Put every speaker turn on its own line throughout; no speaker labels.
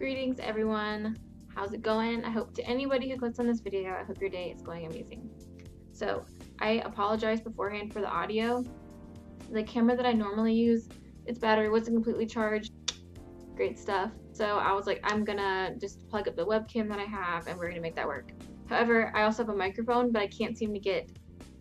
Greetings everyone, how's it going? I hope to anybody who clicks on this video, I hope your day is going amazing. So I apologize beforehand for the audio. The camera that I normally use, its battery wasn't completely charged. Great stuff. So I was like, I'm gonna just plug up the webcam that I have and we're gonna make that work. However, I also have a microphone, but I can't seem to get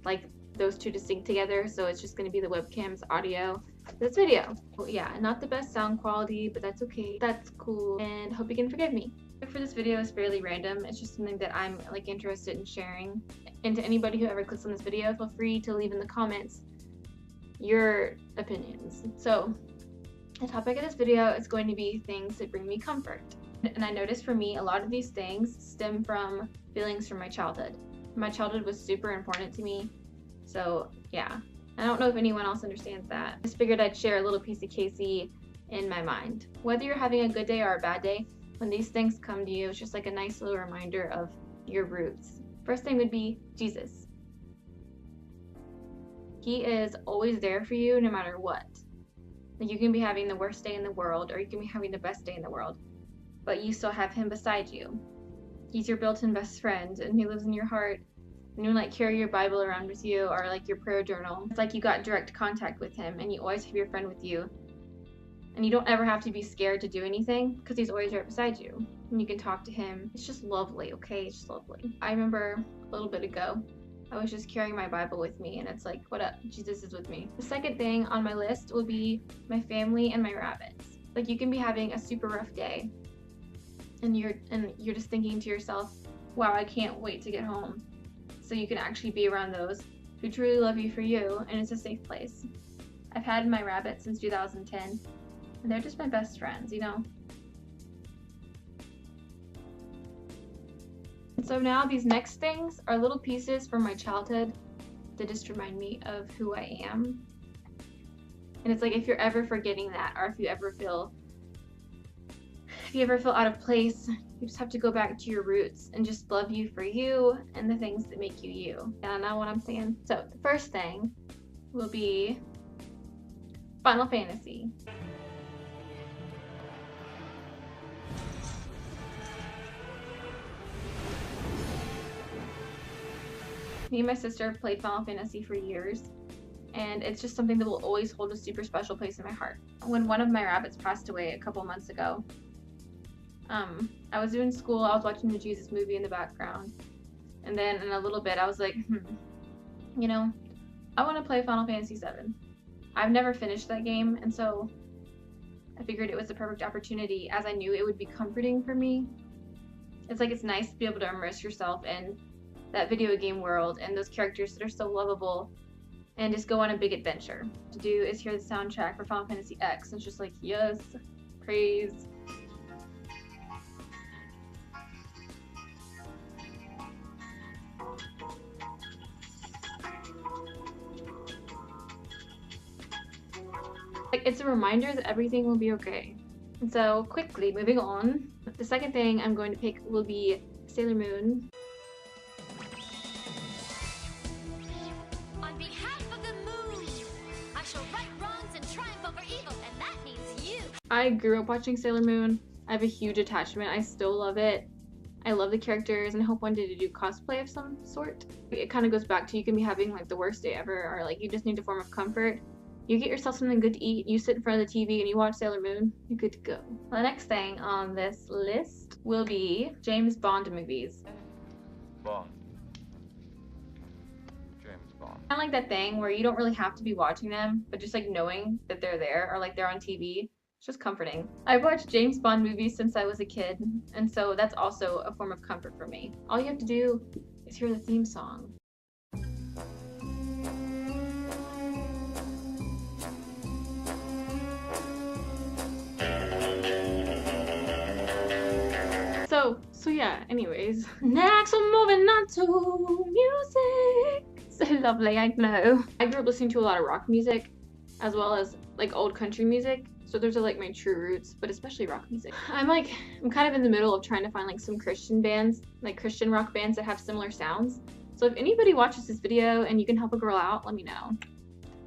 like those two to sync together, so it's just gonna be the webcam's audio for this video. Well, yeah, not the best sound quality, but that's okay. That's cool, and hope you can forgive me. For this video is fairly random. It's just something that I'm like interested in sharing. And to anybody who ever clicks on this video, feel free to leave in the comments your opinions. So the topic of this video is going to be things that bring me comfort. And I noticed for me, a lot of these things stem from feelings from my childhood. My childhood was super important to me. So yeah, I don't know if anyone else understands that. I just figured I'd share a little piece of Casey in my mind. Whether you're having a good day or a bad day, when these things come to you, it's just like a nice little reminder of your roots. First thing would be Jesus. He is always there for you no matter what. Like, you can be having the worst day in the world, or you can be having the best day in the world, but you still have him beside you. He's your built-in best friend, and he lives in your heart. And you like carry your Bible around with you, or like your prayer journal. It's like you got direct contact with him, and you always have your friend with you. And you don't ever have to be scared to do anything because he's always right beside you. And you can talk to him. It's just lovely, okay? It's just lovely. I remember a little bit ago, I was just carrying my Bible with me, and it's like, what up? Jesus is with me. The second thing on my list will be my family and my rabbits. Like, you can be having a super rough day, and you're just thinking to yourself, wow, I can't wait to get home. So you can actually be around those who truly love you for you, and it's a safe place. I've had my rabbits since 2010, and they're just my best friends, you know? So now these next things are little pieces from my childhood that just remind me of who I am. And it's like, if you're ever forgetting that, or if you ever feel out of place, you just have to go back to your roots and just love you for you and the things that make you you. And I know what I'm saying. So the first thing will be Final Fantasy. Me and my sister have played Final Fantasy for years, and it's just something that will always hold a super special place in my heart. When one of my rabbits passed away a couple months ago, I was doing school, I was watching the Jesus movie in the background, and then in a little bit I was like, you know, I want to play Final Fantasy VII. I've never finished that game, and so I figured it was the perfect opportunity, as I knew it would be comforting for me. It's like, it's nice to be able to immerse yourself in that video game world and those characters that are so lovable, and just go on a big adventure. To do is hear the soundtrack for Final Fantasy X, and it's just like, yes, praise. Like, it's a reminder that everything will be okay. And so quickly moving on, the second thing I'm going to pick will be Sailor Moon.
On behalf of the moon, I shall right wrongs and triumph over evil, and that means you.
I grew up watching Sailor Moon. I have a huge attachment. I still love it. I love the characters, and I hope one day to do cosplay of some sort. It kind of goes back to, you can be having like the worst day ever, or like you just need a form of comfort. You get yourself something good to eat, you sit in front of the TV and you watch Sailor Moon, you're good to go. The next thing on this list will be James Bond movies.
Bond. James Bond.
Kind of like that thing where you don't really have to be watching them, but just like knowing that they're there, or like they're on TV, it's just comforting. I've watched James Bond movies since I was a kid, and so that's also a form of comfort for me. All you have to do is hear the theme song. So yeah, anyways. Next we're moving on to music. So lovely, I know. I grew up listening to a lot of rock music, as well as like old country music. So those are like my true roots, but especially rock music. I'm kind of in the middle of trying to find like some Christian bands, like Christian rock bands that have similar sounds. So if anybody watches this video and you can help a girl out, let me know.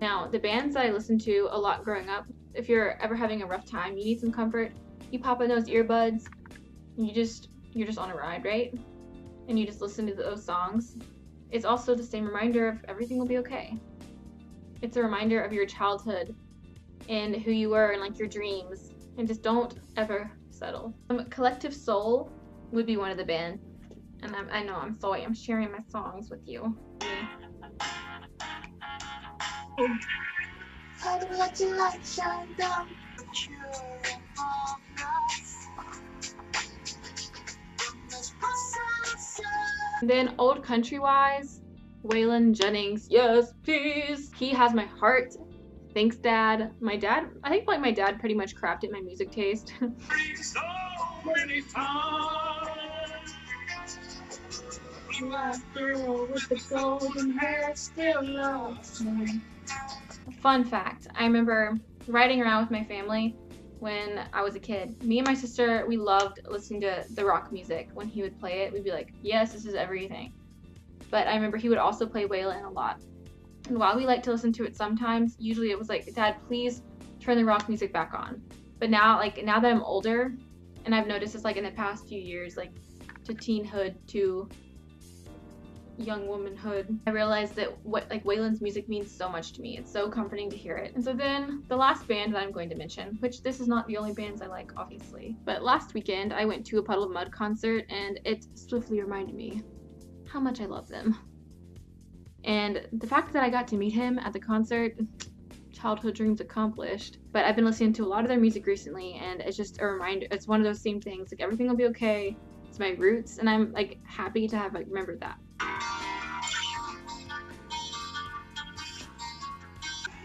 Now, the bands that I listened to a lot growing up, if you're ever having a rough time, you need some comfort, you pop in those earbuds, you're just on a ride, right? And you just listen to those songs. It's also the same reminder of everything will be okay. It's a reminder of your childhood and who you were and like your dreams, and just don't ever settle. Collective Soul would be one of the band, and I know I'm sorry, I'm sharing my songs with you. And then old country wise, Waylon Jennings, yes please. He Has My Heart. Thanks, Dad. My dad, I think like my dad pretty much crafted my music taste.
So many times.
Black girl with the golden hair still loves me. Fun fact, I remember riding around with my family when I was a kid. Me and my sister, we loved listening to the rock music. When he would play it, we'd be like, yes, this is everything. But I remember he would also play Waylon a lot. And while we like to listen to it sometimes, usually it was like, Dad, please turn the rock music back on. But now, like, now that I'm older, and I've noticed this like in the past few years, like to teenhood, to young womanhood, I realized that what like Waylon's music means so much to me. It's so comforting to hear it. And so then the last band that I'm going to mention, which this is not the only bands I like, obviously, but last weekend I went to a Puddle of Mud concert, and it swiftly reminded me how much I love them. And the fact that I got to meet him at the concert, childhood dreams accomplished. But I've been listening to a lot of their music recently, and it's just a reminder. It's one of those same things, like everything will be okay. It's my roots, and I'm like happy to have like remembered that.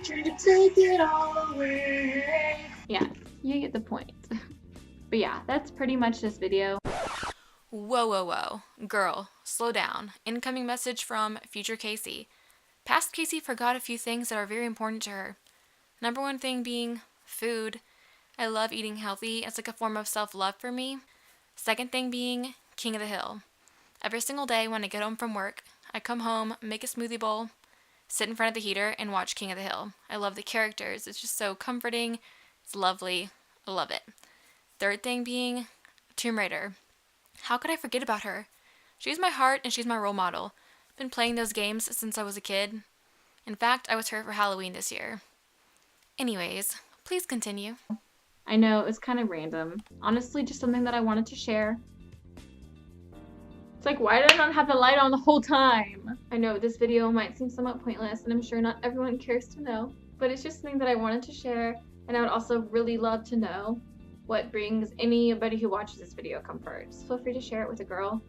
Take it all away. Yeah, you get the point. But yeah, that's pretty much this video.
Whoa, whoa, whoa. Girl, slow down. Incoming message from future Casey. Past Casey forgot a few things that are very important to her. Number one thing being food. I love eating healthy. It's like a form of self-love for me. Second thing being King of the Hill. Every single day when I get home from work, I come home, make a smoothie bowl, sit in front of the heater, and watch King of the Hill. I love the characters. It's just so comforting. It's lovely. I love it. Third thing being Tomb Raider. How could I forget about her? She's my heart and she's my role model. I've been playing those games since I was a kid. In fact, I was her for Halloween this year. Anyways, please continue.
I know, it's kind of random. Honestly, just something that I wanted to share. It's like, why did I not have the light on the whole time? I know this video might seem somewhat pointless, and I'm sure not everyone cares to know, but it's just something that I wanted to share, and I would also really love to know what brings anybody who watches this video comfort. Just feel free to share it with a girl.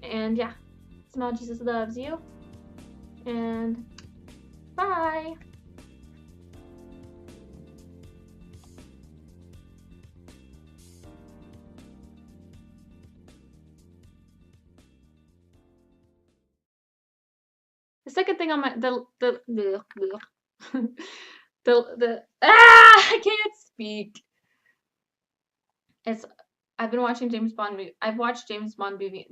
And yeah, Smile Jesus loves you. And bye! The second thing on my I can't speak. I've been watching James Bond movie. I've watched James Bond movie.